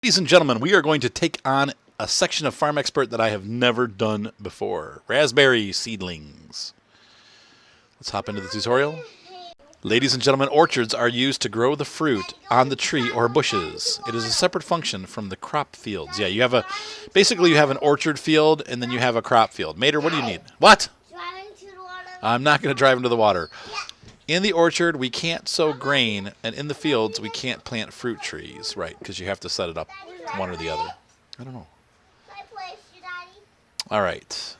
Ladies and gentlemen, we are going to take on a section of Farm Expert that I have never done before. Raspberry seedlings. Let's hop into the tutorial. Ladies and gentlemen, orchards are used to grow the fruit on the tree or bushes. It is a separate function from the crop fields. Yeah, you have basically you have an orchard field and then you have a crop field. Mater, what do you need? What? I'm not going to drive into the water. In the orchard, we can't sow grain, and in the fields, we can't plant fruit trees, right? Because you have to set it up one or the other. I don't know. All right.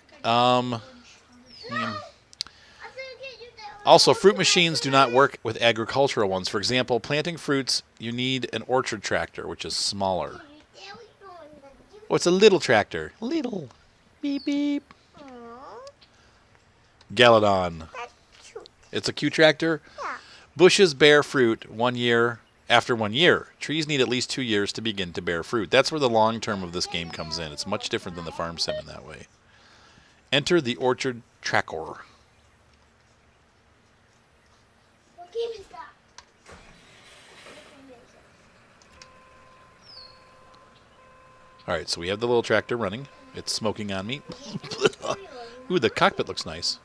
Also, fruit machines do not work with agricultural ones. For example, planting fruits, you need an orchard tractor, which is smaller. Oh, it's a little tractor. Little. Beep, beep. Galadon. It's a cute tractor. Yeah. Bushes bear fruit 1 year after 1 year. Trees need at least 2 years to begin to bear fruit. That's where the long term of this game comes in. It's much different than the farm sim in that way. Enter the orchard tracker. What game is that? All right, so we have the little tractor running. It's smoking on me. Ooh, the cockpit looks nice.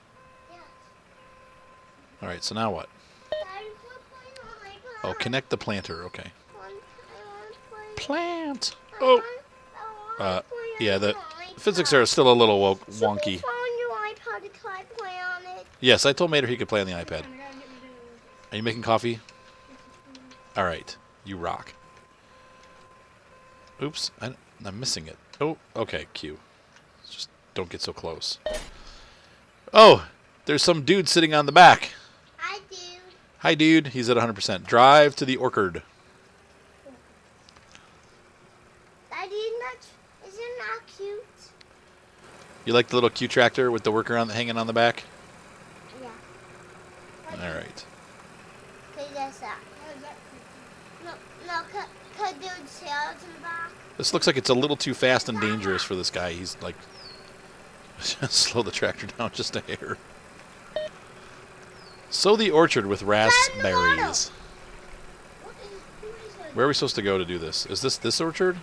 All right, so now what? Oh, connect the planter. Okay. Plant. Oh. Yeah, the physics are still a little wonky. Yes, I told Mater he could play on the iPad. Are you making coffee? All right, you rock. Oops, I'm missing it. Oh, okay, Q. Just don't get so close. Oh, there's some dude sitting on the back. Hi, dude. He's at 100%. Drive to the orchard. Daddy, isn't that cute? You like the little cute tractor with the worker hanging on the back? Yeah. All right. Okay, that's that. No, could dude sail to the back? This looks like it's a little too fast and dangerous for this guy. He's like, slow the tractor down just a hair. Sow the orchard with raspberries. Where are we supposed to go to do this? Is this orchard?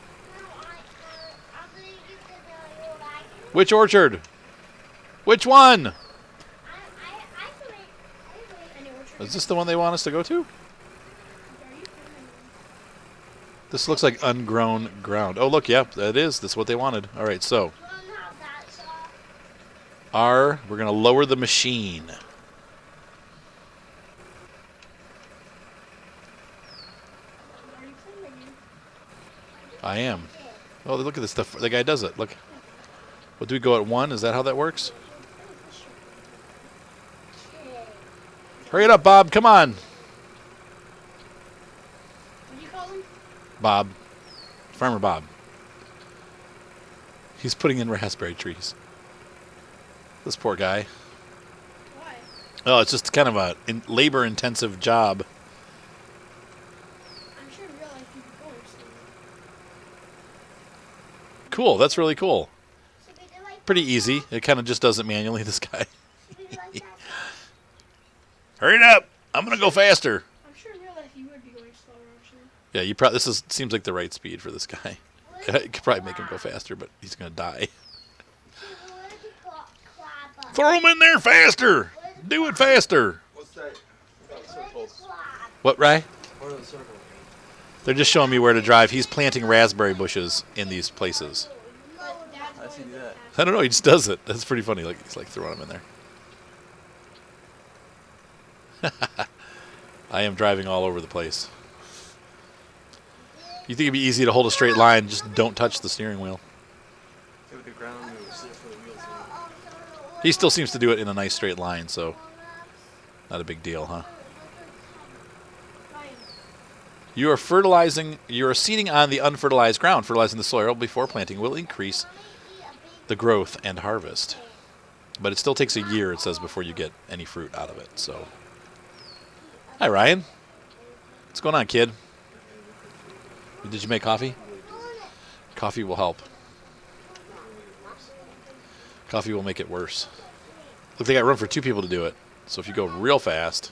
Which orchard? Which one? Is this the one they want us to go to? This looks like ungrown ground. Oh, look, yep, that is. That's what they wanted. All right, so we're going to lower the machine. I am. Oh, look at this stuff. The guy does it. Look. What, do we go at 1? Is that how that works? Hurry it up, Bob. Come on. What do you call him? Bob. Farmer Bob. He's putting in raspberry trees. This poor guy. Why? Oh, it's just kind of a labor-intensive job. I'm sure in real life you could go or something. Cool. That's really cool. Pretty easy. It kind of just does it manually, this guy. Hurry it up. I'm going to go faster. I'm sure in real life you would be going slower, actually. Yeah, seems like the right speed for this guy. I could probably make him go faster, but he's going to die. Throw him in there faster. Do it faster. What's that? Circles. What, Ray? What are the circles? They're just showing me where to drive. He's planting raspberry bushes in these places. I see that. I don't know. He just does it. That's pretty funny. Like he's like throwing them in there. I am driving all over the place. You think it'd be easy to hold a straight line? Just don't touch the steering wheel. With the ground moves, for the wheels. He still seems to do it in a nice straight line, so not a big deal, huh? You are fertilizing. You are seeding on the unfertilized ground. Fertilizing the soil before planting will increase the growth and harvest. But it still takes a year, it says, before you get any fruit out of it. So, hi, Ryan. What's going on, kid? Did you make coffee? Coffee will help. Coffee will make it worse. Look, they got room for 2 people to do it. So if you go real fast,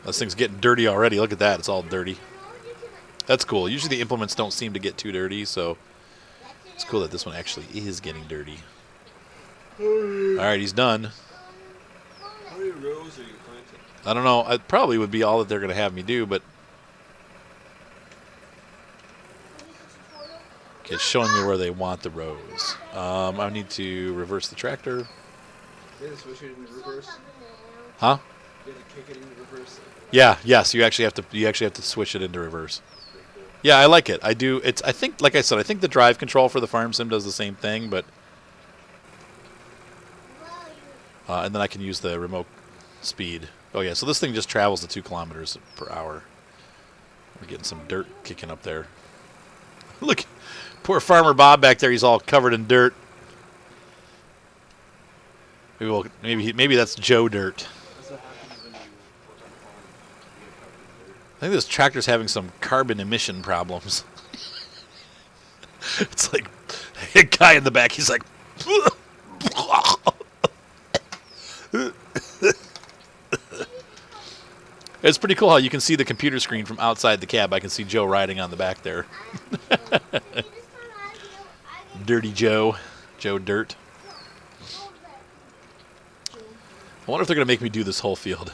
this thing's getting dirty already. Look at that. It's all dirty. That's cool. Usually the implements don't seem to get too dirty, so it's cool that this one actually is getting dirty. All right, he's done. How many rows are you planting? I don't know. It probably would be all that they're going to have me do, but okay, it's showing me where they want the rows. I need to reverse the tractor. You have to switch it into reverse. Huh? You have to kick it into reverse. Yeah. Yes. You actually have to switch it into reverse. Yeah, I like it. I do. It's. I think, like I said, I think the drive control for the farm sim does the same thing, but and then I can use the remote speed. Oh yeah. So this thing just travels at 2 kilometers per hour. We're getting some dirt kicking up there. Look, poor Farmer Bob back there. He's all covered in dirt. Maybe that's Joe Dirt. That's what happens when you work on a farm. You get covered in dirt. I think this tractor's having some carbon emission problems. It's like a guy in the back. He's like, it's pretty cool how you can see the computer screen from outside the cab. I can see Joe riding on the back there. Dirty Joe. Joe Dirt. I wonder if they're going to make me do this whole field.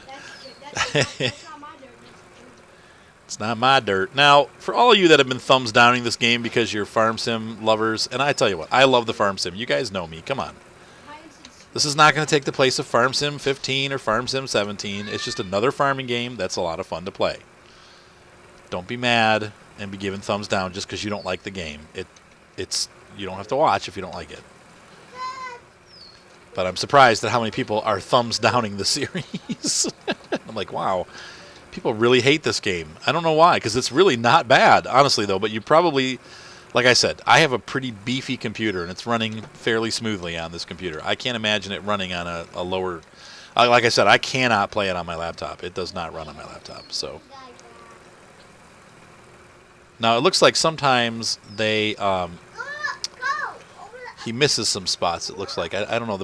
That's not my dirt. It's not my dirt. Now, for all of you that have been thumbs downing this game because you're farm sim lovers, and I tell you what, I love the farm sim. You guys know me. Come on. This is not going to take the place of Farm Sim 15 or Farm Sim 17. It's just another farming game that's a lot of fun to play. Don't be mad and be giving thumbs down just because you don't like the game. It's you don't have to watch if you don't like it. But I'm surprised at how many people are thumbs downing the series. I'm like, wow, people really hate this game. I don't know why, because it's really not bad, honestly, though. But you probably, like I said, I have a pretty beefy computer, and it's running fairly smoothly on this computer. I can't imagine it running on a lower... like I said, I cannot play it on my laptop. It does not run on my laptop. So now, it looks like sometimes they... he misses some spots, it looks like. I don't know.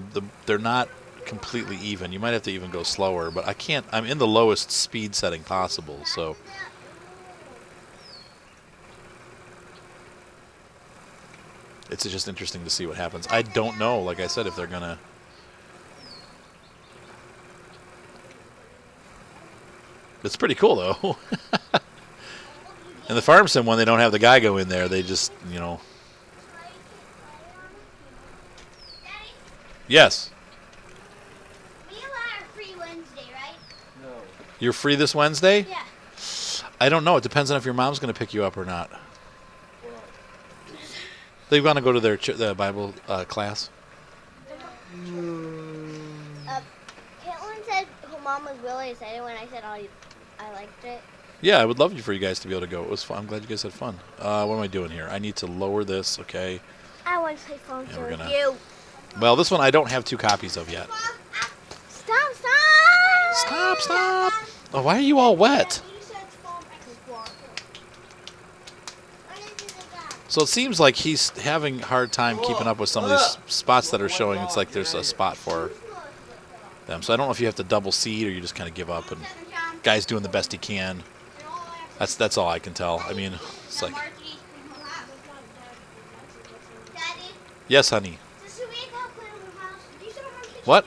They're not completely even. You might have to even go slower, but I can't. I'm in the lowest speed setting possible, so... It's just interesting to see what happens. I don't know, like I said, if they're going to... It's pretty cool, though. In the farm sim one, they don't have the guy go in there. They just, you know... Yes. Me and Lana are free Wednesday, right? No. You're free this Wednesday? Yeah. I don't know. It depends on if your mom's going to pick you up or not. Well, They want to go to their the Bible class. Caitlin said her mom was really excited when I said I liked it. Yeah, I would love for you guys to be able to go. It was fun. I'm glad you guys had fun. What am I doing here? I need to lower this, okay. I want to play phone Yeah, we're with gonna- you. Well, this one I don't have 2 copies of yet. Stop! Stop, stop. Oh, why are you all wet? So it seems like he's having a hard time keeping up with some of these spots that are showing. It's like there's a spot for them. So I don't know if you have to double seed or you just kind of give up. And guy's doing the best he can. That's all I can tell. I mean, it's like, yes, honey. What?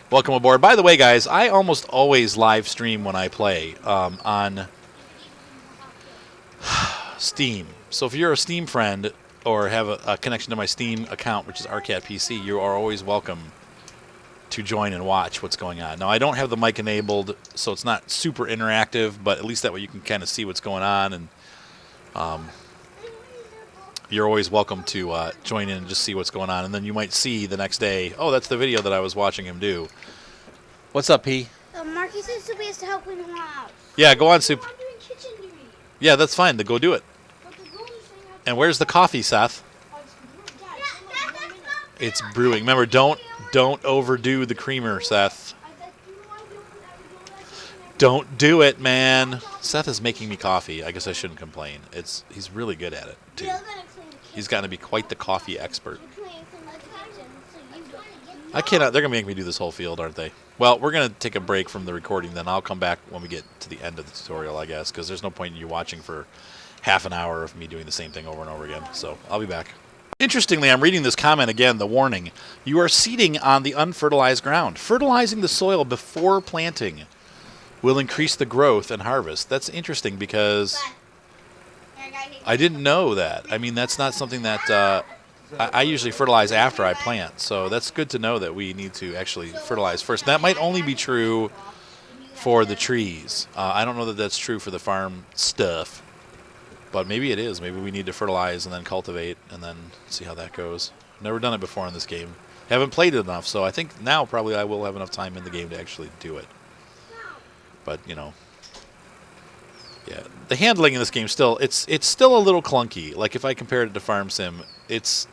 Welcome aboard. By the way, guys, I almost always live stream when I play on Steam. So if you're a Steam friend or have a connection to my Steam account, which is Arcat PC, you are always welcome to join and watch what's going on. Now, I don't have the mic enabled, so it's not super interactive, but at least that way you can kind of see what's going on, and you're always welcome to join in and just see what's going on. And then you might see the next day, oh, that's the video that I was watching him do. What's up, P? Marky says Soupy has to help clean the house. Yeah, go on, Soup. I'm doing kitchen duty. Yeah, that's fine. Then go do it. But the rules are saying I have And where's the coffee, Seth? to It's brewing. Remember, don't overdo the creamer, Seth. Don't do it, man. Seth is making me coffee. I guess I shouldn't complain. He's really good at it, too. You're gonna clean the kitchen. He's got to be quite the coffee expert. You're cleaning the kitchen, so you don't. I cannot. They're going to make me do this whole field, aren't they? Well, we're going to take a break from the recording. Then I'll come back when we get to the end of the tutorial, I guess, because there's no point in you watching for half an hour of me doing the same thing over and over again. So I'll be back. Interestingly, I'm reading this comment again, the warning. You are seeding on the unfertilized ground. Fertilizing the soil before planting will increase the growth and harvest. That's interesting because I didn't know that. I mean, that's not something that I usually fertilize after I plant. So that's good to know that we need to actually fertilize first. That might only be true for the trees. I don't know that that's true for the farm stuff. But maybe it is. Maybe we need to fertilize and then cultivate and then see how that goes. Never done it before in this game. Haven't played it enough, so I think now probably I will have enough time in the game to actually do it. But, you know. Yeah. The handling in this game still, it's still a little clunky. Like if I compared it to Farm Sim, it's,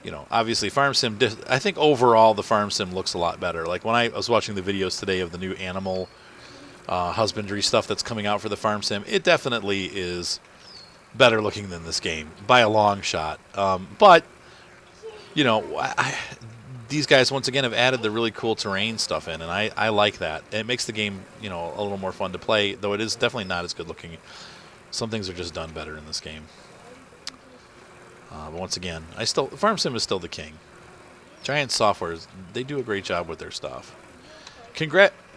you know, obviously Farm Sim, I think overall the Farm Sim looks a lot better. Like when I was watching the videos today of the new animal husbandry stuff that's coming out for the Farm Sim, it definitely is better looking than this game by a long shot. But you know, these guys once again have added the really cool terrain stuff in, and I like that. And it makes the game, you know, a little more fun to play, though it is definitely not as good looking. Some things are just done better in this game. But once again, Farm Sim is still the king. Giant Software, they do a great job with their stuff.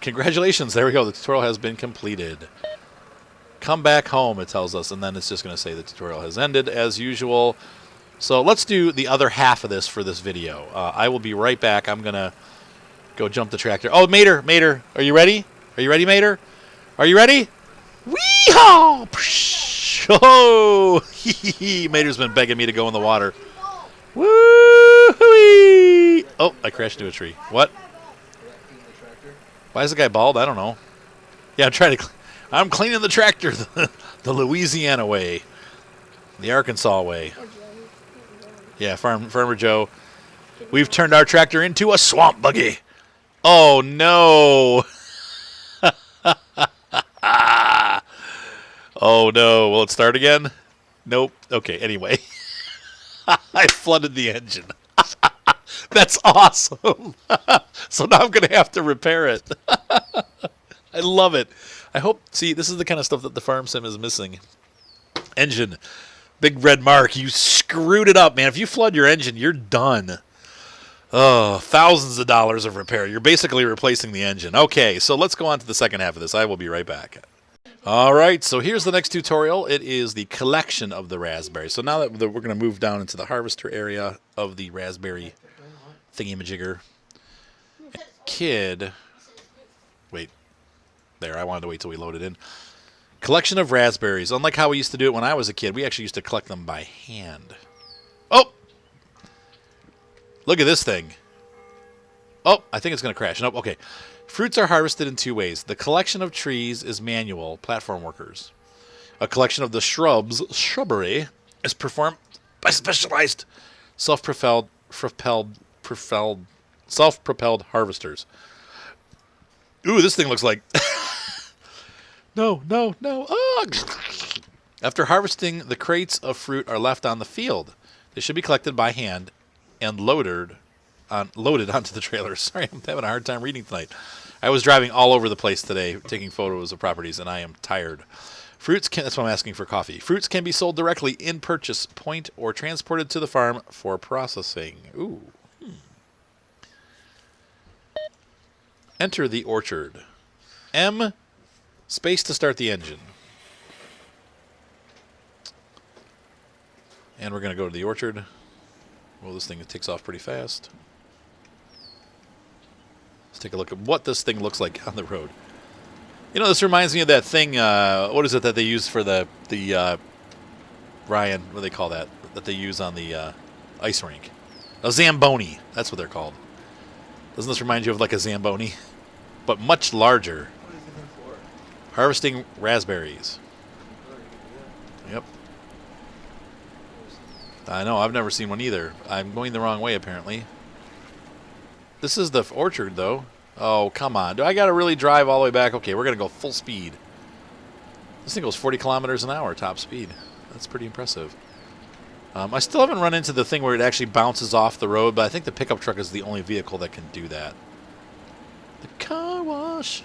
Congratulations, there we go. The tutorial has been completed. Come back home, it tells us, and then it's just going to say the tutorial has ended as usual. So let's do the other half of this for this video. I will be right back. I'm going to go jump the tractor. Oh, Mater, are you ready? Are you ready, Mater? Are you ready? Wee-haw! Oh, Mater's been begging me to go in the water. Woo-hoo-wee! Oh, I crashed into a tree. What? Why is the guy bald? I don't know. Yeah, I'm cleaning the tractor the Louisiana way, the Arkansas way. Yeah, Farmer Joe. We've turned our tractor into a swamp buggy. Oh no! Oh no! Will it start again? Nope. Okay. Anyway, I flooded the engine. That's awesome. So now I'm going to have to repair it. I love it. I hope, see, this is the kind of stuff that the Farm Sim is missing. Engine. Big red mark. You screwed it up, man. If you flood your engine, you're done. Oh, thousands of dollars of repair. You're basically replacing the engine. Okay, so let's go on to the second half of this. I will be right back. All right, so here's the next tutorial. It is the collection of the raspberries. So now that we're going to move down into the harvester area of the raspberry thingy-majigger. Kid, wait, there, I wanted to wait till we loaded in. Collection of raspberries. Unlike how we used to do it when I was a kid, we actually used to collect them by hand. Oh! Look at this thing. Oh, I think it's going to crash. Nope, okay. Fruits are harvested in two ways. The collection of trees is manual, platform workers. A collection of the shrubbery, is performed by specialized self-propelled harvesters. Ooh, this thing looks like... No. Ugh. After harvesting, the crates of fruit are left on the field. They should be collected by hand and loaded onto the trailer. Sorry, I'm having a hard time reading tonight. I was driving all over the place today, taking photos of properties, and I am tired. That's why I'm asking for coffee. Fruits can be sold directly in purchase point or transported to the farm for processing. Ooh. Enter the orchard. M, space to start the engine. And we're going to go to the orchard. Well, this thing takes off pretty fast. Let's take a look at what this thing looks like on the road. You know, this reminds me of that thing, what is it that they use for the Ryan, what do they call that? That they use on the ice rink. A Zamboni, that's what they're called. Doesn't this remind you of like a Zamboni? But much larger. What is it for? Harvesting raspberries. Yep. I know, I've never seen one either. I'm going the wrong way, apparently. This is the orchard, though. Oh, come on. Do I got to really drive all the way back? Okay, we're going to go full speed. This thing goes 40 kilometers an hour, top speed. That's pretty impressive. I still haven't run into the thing where it actually bounces off the road, but I think the pickup truck is the only vehicle that can do that. The car wash.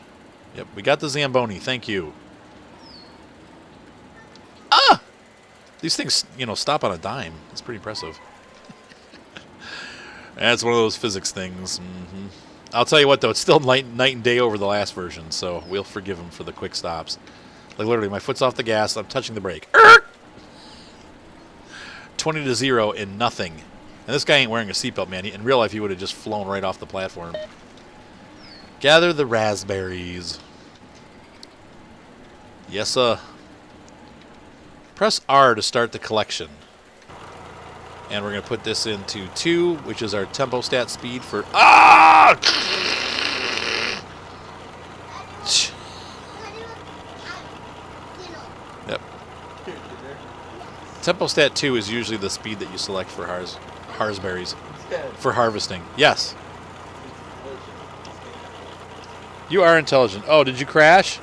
Yep, we got the Zamboni. Thank you. Ah! These things, you know, stop on a dime. It's pretty impressive. That's one of those physics things. I'll tell you what, though, it's still night and day over the last version, so we'll forgive them for the quick stops. Like, literally, my foot's off the gas, I'm touching the brake. 20-0 in nothing. And this guy ain't wearing a seatbelt, man. In real life, he would have just flown right off the platform. Gather the raspberries. Yes, sir. Press R to start the collection. And we're going to put this into 2, which is our tempo stat speed for... Ah! Yep. Tempo stat 2 is usually the speed that you select for harsberries. For harvesting. Yes. You are intelligent. Oh, did you crash?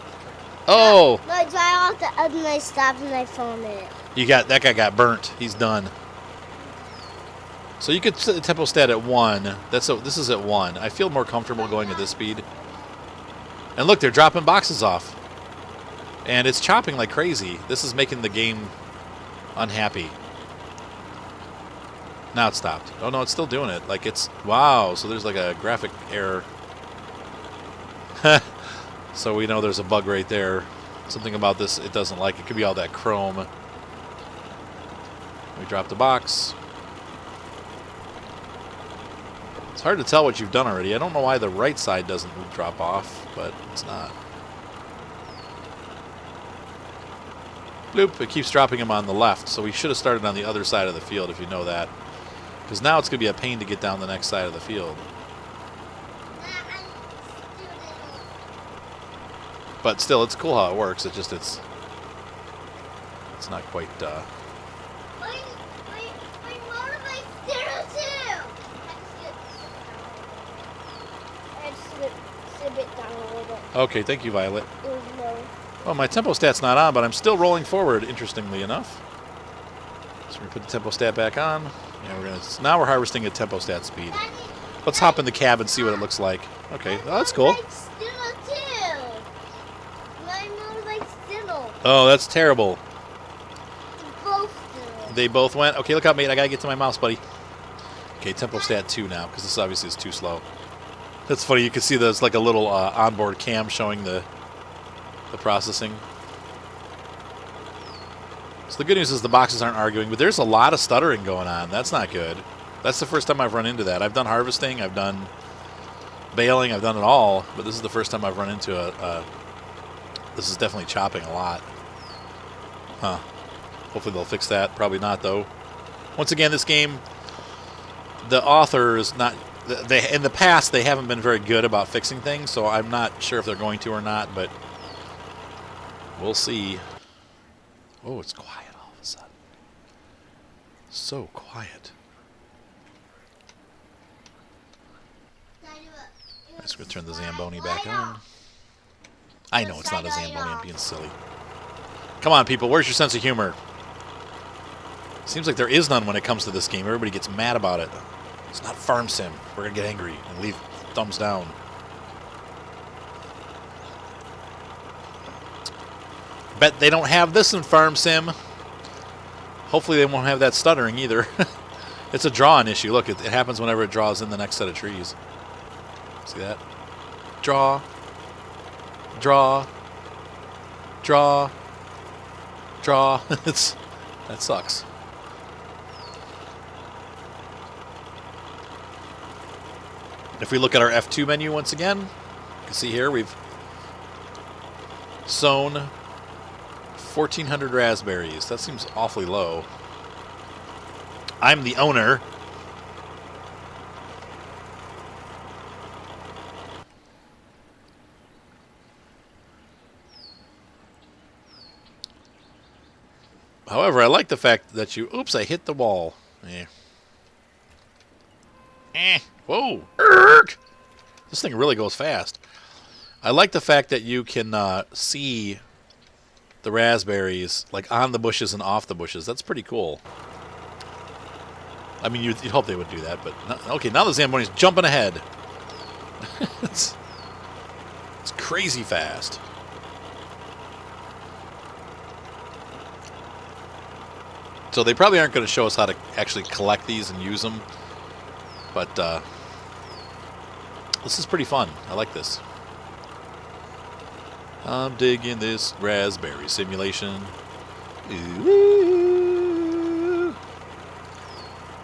Oh! No, I drive off the other and I stopped and I found it. That guy got burnt. He's done. So you could set the tempo stat at 1. This is at 1. I feel more comfortable going at this speed. And look, they're dropping boxes off. And it's chopping like crazy. This is making the game unhappy. Now it stopped. Oh no, it's still doing it. Like it's wow. So there's like a graphic error. So we know there's a bug right there. Something about this it doesn't like. It could be all that chrome. We dropped a box. It's hard to tell what you've done already. I don't know why the right side doesn't drop off, but it's not. Bloop, it keeps dropping them on the left, so we should have started on the other side of the field if you know that. Because now it's going to be a pain to get down the next side of the field. But still, it's cool how it works. It's just, it's not quite, My motorbike's zero too! I just sit it down a little bit. Okay, thank you, Violet. It was low. Oh, my tempo stat's not on, but I'm still rolling forward, interestingly enough. So we're going to put the tempo stat back on. And now we're harvesting at tempo stat speed. Daddy, Let's hop in the cab and see what it looks like. Okay, oh, that's cool. motorbike's zero too! My motorbike's zero. Oh, that's terrible. Both zero. They both went. Okay, look out, mate. I got to get to my mouse, buddy. Okay, tempo stat 2 now, because this obviously is too slow. That's funny. You can see there's like a little onboard cam showing the processing. So the good news is the boxes aren't arguing, but there's a lot of stuttering going on. That's not good. That's the first time I've run into that. I've done harvesting, I've done baling, I've done it all, but this is the first time I've run into this is definitely chopping a lot. Huh. Hopefully they'll fix that. Probably not, though. Once again, this game, the author is not... in the past, they haven't been very good about fixing things, so I'm not sure if they're going to or not, but we'll see. Oh, it's quiet all of a sudden. So quiet. I'm just going to turn the Zamboni back on. I know it's not a Zamboni. I'm being silly. Come on, people. Where's your sense of humor? Seems like there is none when it comes to this game. Everybody gets mad about it. It's not Farm Sim. We're going to get angry and leave thumbs down. Bet they don't have this in Farm Sim. Hopefully they won't have that stuttering either. It's a drawing issue. Look, it happens whenever it draws in the next set of trees. See that? Draw. Draw. Draw. Draw. That sucks. If we look at our F2 menu once again, you can see here we've sown 1,400 raspberries. That seems awfully low. I'm the owner. However, I like the fact that you... Oops, I hit the wall. Whoa. Erk! This thing really goes fast. I like the fact that you can see the raspberries like on the bushes and off the bushes. That's pretty cool. I mean, you'd hope they would do that, but okay. Now the Zamboni's jumping ahead. it's crazy fast. So they probably aren't going to show us how to actually collect these and use them, but this is pretty fun. I like this. I'm digging this raspberry simulation. Ooh.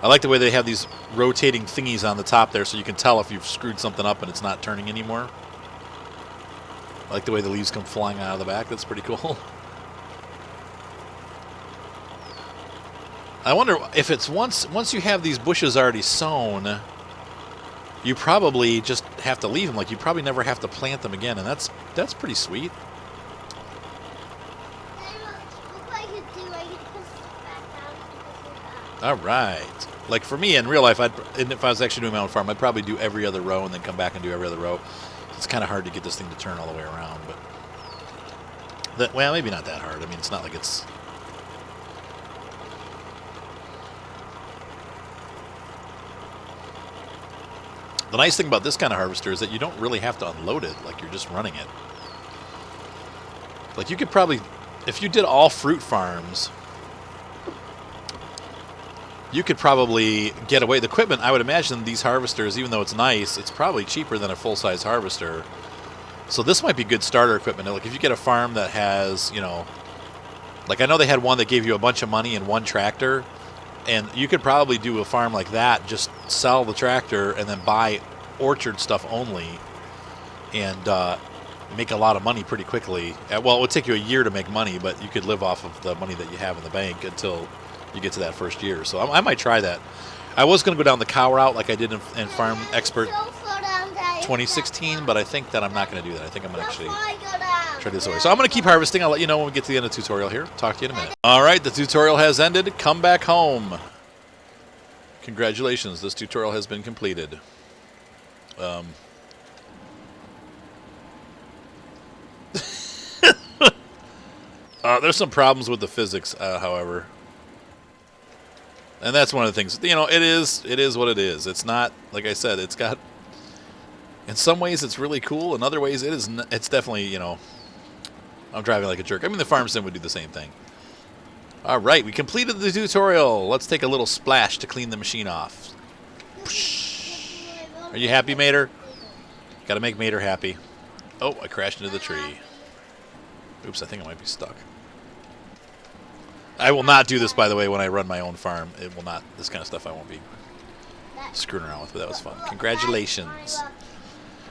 I like the way they have these rotating thingies on the top there so you can tell if you've screwed something up and it's not turning anymore. I like the way the leaves come flying out of the back. That's pretty cool. I wonder if it's once you have these bushes already sown, you probably just have to leave them. Like, you probably never have to plant them again, and that's pretty sweet. All right. Like, for me, in real life, and if I was actually doing my own farm, I'd probably do every other row and then come back and do every other row. It's kind of hard to get this thing to turn all the way around, but well, maybe not that hard. I mean, it's not like it's... The nice thing about this kind of harvester is that you don't really have to unload it. Like, you're just running it. Like, you could probably, if you did all fruit farms, you could probably get away. The equipment, I would imagine these harvesters, even though it's nice, it's probably cheaper than a full-size harvester. So this might be good starter equipment. Like, if you get a farm that has, you know, like I know they had one that gave you a bunch of money and one tractor, and you could probably do a farm like that, just sell the tractor and then buy orchard stuff only, and make a lot of money pretty quickly. Well, it would take you a year to make money, but you could live off of the money that you have in the bank until you get to that first year. So I might try that. I was going to go down the cow route like I did in Farm Expert 2016, but I think that I'm not going to do that. I think I'm going to actually try this way. So I'm going to keep harvesting. I'll let you know when we get to the end of the tutorial here. Talk to you in a minute. All right, the tutorial has ended. Come back home. Congratulations, this tutorial has been completed. There's some problems with the physics, however. And that's one of the things. You know, it is what it is. It's not, like I said, it's got... In some ways, it's really cool. In other ways, it's definitely, you know... I'm driving like a jerk. I mean, the farm sim would do the same thing. All right, we completed the tutorial. Let's take a little splash to clean the machine off. Are you happy, Mater? Got to make Mater happy. Oh, I crashed into the tree. Oops, I think I might be stuck. I will not do this, by the way, when I run my own farm. It will not. This kind of stuff I won't be screwing around with, but that was fun. Congratulations.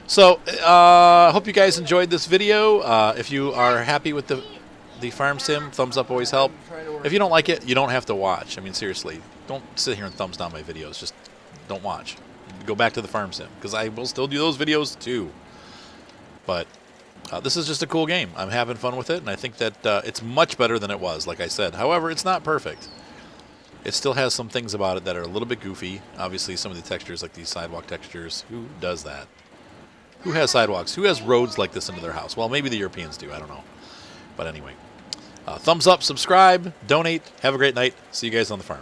So, I hope you guys enjoyed this video. If you are happy with the farm sim, thumbs up always help. If you don't like it, you don't have to watch. I mean, seriously, don't sit here and thumbs down my videos. Just don't watch. Go back to the farm sim, because I will still do those videos too. But this is just a cool game. I'm having fun with it, and I think that it's much better than it was, like I said. However, it's not perfect. It still has some things about it that are a little bit goofy. Obviously, some of the textures, like these sidewalk textures, who does that? Who has sidewalks? Who has roads like this into their house? Well, maybe the Europeans do. I don't know. But anyway, thumbs up, subscribe, donate. Have a great night. See you guys on the farm.